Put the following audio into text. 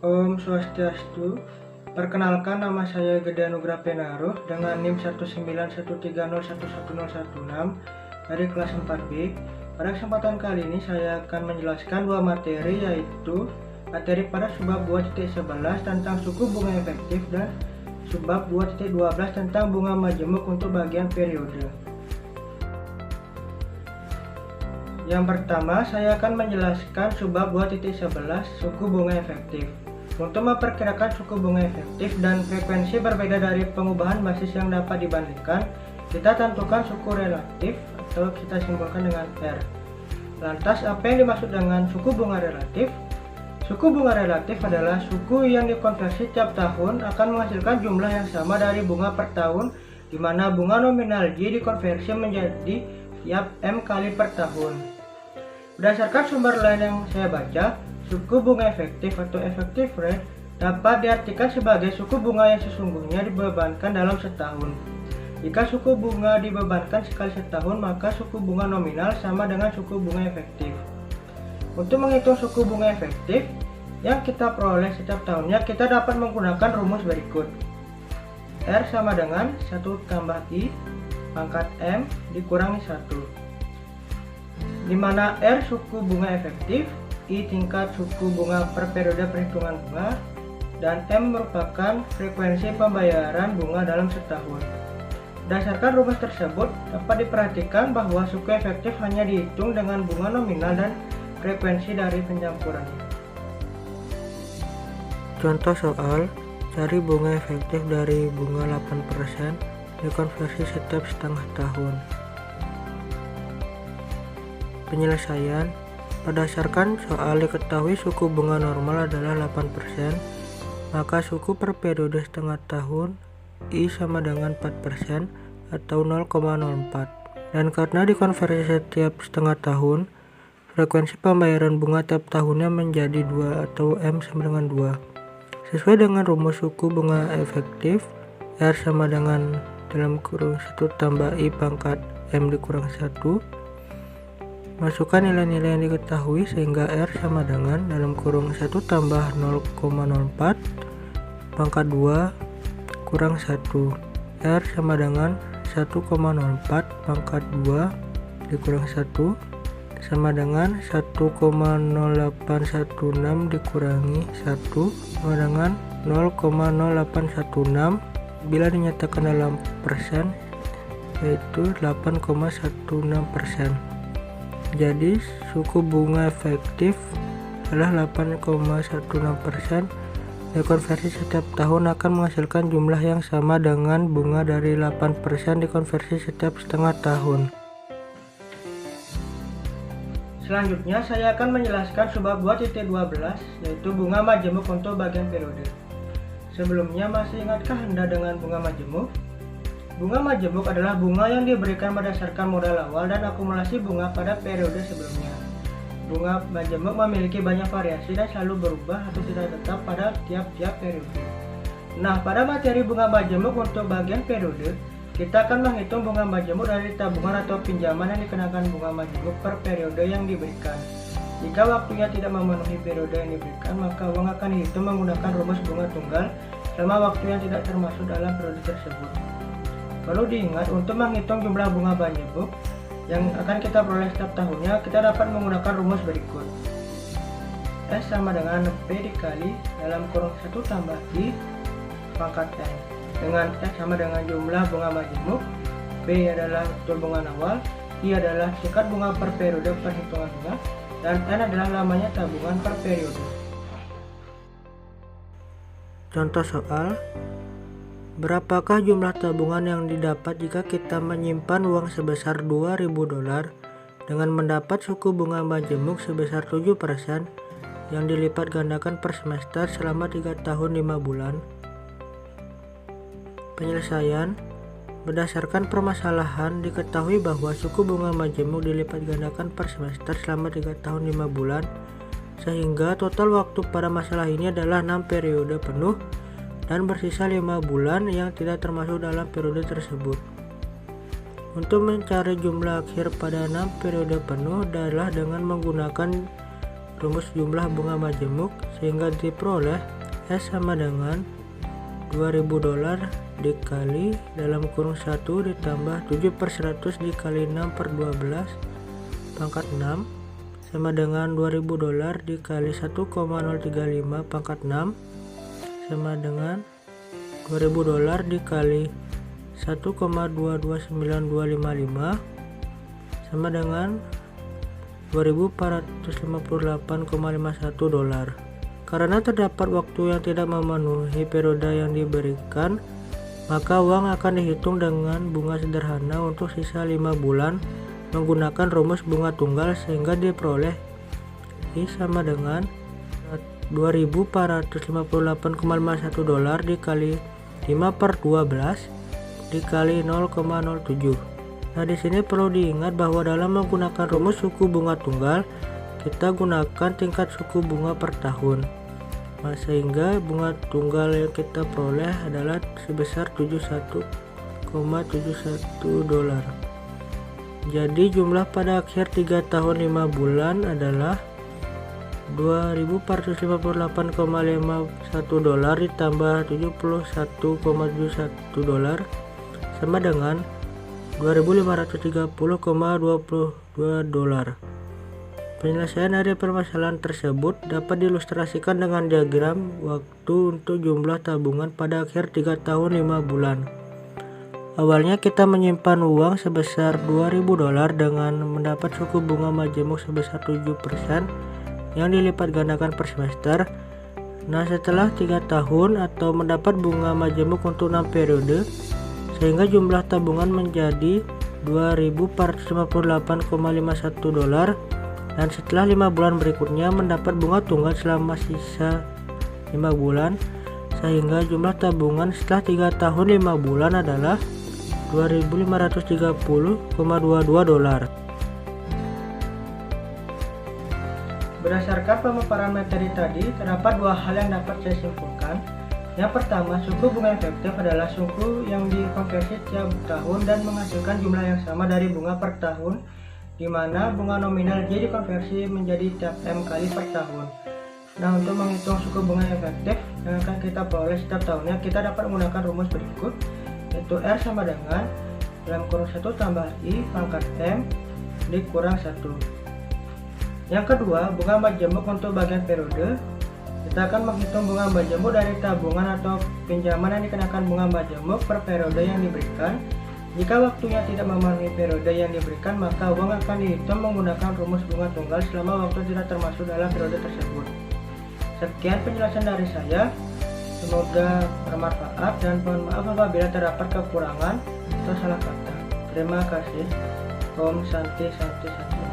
Om Swastiastu. Perkenalkan, nama saya Gede Anugrah Penaruh dengan NIM 19130111016 dari kelas 4B. Pada kesempatan kali ini saya akan menjelaskan dua materi, yaitu materi pada subbab 2.11 tentang suku bunga efektif dan subbab 2.12 tentang bunga majemuk untuk bagian periode. Yang pertama, saya akan menjelaskan subbab 2.11 suku bunga efektif. Untuk memperkirakan suku bunga efektif dan frekuensi berbeda dari pengubahan basis yang dapat dibandingkan, kita tentukan suku relatif atau kita simbolkan dengan R. Lantas, apa yang dimaksud dengan suku bunga relatif? Suku bunga relatif adalah suku yang dikonversi tiap tahun akan menghasilkan jumlah yang sama dari bunga per tahun, di mana bunga nominal J dikonversi menjadi tiap M kali per tahun. Berdasarkan sumber lain yang saya baca, suku bunga efektif atau effective rate dapat diartikan sebagai suku bunga yang sesungguhnya dibebankan dalam setahun. Jika suku bunga dibebankan sekali setahun, maka suku bunga nominal sama dengan suku bunga efektif. Untuk menghitung suku bunga efektif yang kita peroleh setiap tahunnya, kita dapat menggunakan rumus berikut. R sama dengan 1 tambah I pangkat M dikurangi 1. Di mana R suku bunga efektif, I tingkat suku bunga per periode perhitungan bunga, dan M merupakan frekuensi pembayaran bunga dalam setahun. Berdasarkan rumus tersebut, dapat diperhatikan bahwa suku efektif hanya dihitung dengan bunga nominal dan frekuensi dari pencampurannya. Contoh soal, cari bunga efektif dari bunga 8% dikonversi setiap setengah tahun. Penyelesaian. Berdasarkan soal diketahui suku bunga normal adalah 8%, maka suku per periode setengah tahun I sama dengan 4% atau 0,04. Dan karena dikonversi setiap setengah tahun, frekuensi pembayaran bunga tiap tahunnya menjadi 2 atau M sama dengan 2. Sesuai dengan rumus suku bunga efektif, R sama dengan dalam kurung 1 tambah I pangkat M dikurang 1. Masukkan nilai-nilai yang diketahui sehingga R sama dengan dalam kurung 1 tambah 0,04 pangkat 2 kurang 1. R sama dengan 1,04 pangkat 2 dikurang 1 sama dengan 1,0816 dikurangi 1 sama dengan 0,0816 bila dinyatakan dalam persen, yaitu 8,16%. Jadi suku bunga efektif adalah 8,16%. Dikonversi setiap tahun akan menghasilkan jumlah yang sama dengan bunga dari 8% dikonversi setiap setengah tahun. Selanjutnya, saya akan menjelaskan subbab 2.12, yaitu bunga majemuk untuk bagian periode. Sebelumnya, masih ingatkah Anda dengan bunga majemuk? Bunga majemuk adalah bunga yang diberikan berdasarkan modal awal dan akumulasi bunga pada periode sebelumnya. Bunga majemuk memiliki banyak variasi dan selalu berubah atau tidak tetap pada tiap-tiap periode. Nah, pada materi bunga majemuk untuk bagian periode, kita akan menghitung bunga majemuk dari tabungan atau pinjaman yang dikenakan bunga majemuk per periode yang diberikan. Jika waktunya tidak memenuhi periode yang diberikan, maka uang akan dihitung menggunakan rumus bunga tunggal selama waktu yang tidak termasuk dalam periode tersebut. Perlu diingat, untuk menghitung jumlah bunga majemuk yang akan kita peroleh setiap tahunnya, kita dapat menggunakan rumus berikut. S sama dengan P dikali dalam kurung 1 tambah I pangkat N. Dengan S sama dengan jumlah bunga majemuk, P adalah tabungan awal, I adalah tingkat bunga per periode perhitungan bunga, dan N adalah lamanya tabungan per periode. Contoh soal, berapakah jumlah tabungan yang didapat jika kita menyimpan uang sebesar $2.000 dengan mendapat suku bunga majemuk sebesar 7% yang dilipat gandakan per semester selama 3 tahun 5 bulan? Penyelesaian. Berdasarkan permasalahan, diketahui bahwa suku bunga majemuk dilipat gandakan per semester selama 3 tahun 5 bulan, sehingga total waktu pada masalah ini adalah 6 periode penuh dan bersisa 5 bulan yang tidak termasuk dalam periode tersebut. Untuk mencari jumlah akhir pada 6 periode penuh adalah dengan menggunakan rumus jumlah bunga majemuk, sehingga diperoleh S sama dengan $2.000 dikali dalam kurung 1 ditambah 7/100 dikali 6/12 pangkat 6 sama dengan $2.000 dikali 1,035 pangkat 6 sama dengan $2.000 dikali 1,229255 sama dengan $2.458,51. Karena terdapat waktu yang tidak memenuhi periode yang diberikan, maka uang akan dihitung dengan bunga sederhana untuk sisa 5 bulan menggunakan rumus bunga tunggal, sehingga diperoleh I sama dengan $2.458,51 dikali 5/12 dikali 0,07. Nah, di sini perlu diingat bahwa dalam menggunakan rumus suku bunga tunggal, kita gunakan tingkat suku bunga per tahun. Nah, sehingga bunga tunggal yang kita peroleh adalah sebesar $71,71. Jadi jumlah pada akhir 3 tahun 5 bulan adalah $2.458,51 ditambah $71,71 sama dengan $2.530,22. Penyelesaian dari permasalahan tersebut dapat diilustrasikan dengan diagram waktu untuk jumlah tabungan pada akhir 3 tahun 5 bulan. Awalnya kita menyimpan uang sebesar $2.000 dengan mendapat suku bunga majemuk sebesar 7% yang dilipat gandakan per semester. Nah, setelah 3 tahun atau mendapat bunga majemuk untuk 6 periode, sehingga jumlah tabungan menjadi $2.458,51, dan setelah 5 bulan berikutnya mendapat bunga tunggal selama sisa 5 bulan, sehingga jumlah tabungan setelah 3 tahun 5 bulan adalah $2.530,22. Berdasarkan pemaparan materi tadi, terdapat 2 hal yang dapat saya simpulkan. Yang pertama, suku bunga efektif adalah suku yang dikonversi tiap tahun dan menghasilkan jumlah yang sama dari bunga per tahun, di mana bunga nominal J dikonversi menjadi tiap M kali per tahun. Nah, untuk menghitung suku bunga efektif yang akan kita peroleh setiap tahunnya, kita dapat menggunakan rumus berikut, yaitu R sama dengan dalam kurung 1 tambah I pangkat M dikurang 1. Yang kedua, bunga majemuk untuk bagian periode. Kita akan menghitung bunga majemuk dari tabungan atau pinjaman yang dikenakan bunga majemuk per periode yang diberikan. Jika waktunya tidak memenuhi periode yang diberikan, maka uang akan dihitung menggunakan rumus bunga tunggal selama waktu tidak termasuk dalam periode tersebut. Sekian penjelasan dari saya. Semoga bermanfaat dan mohon maaf apabila terdapat kekurangan atau salah kata. Terima kasih. Om Santi Santi Santi.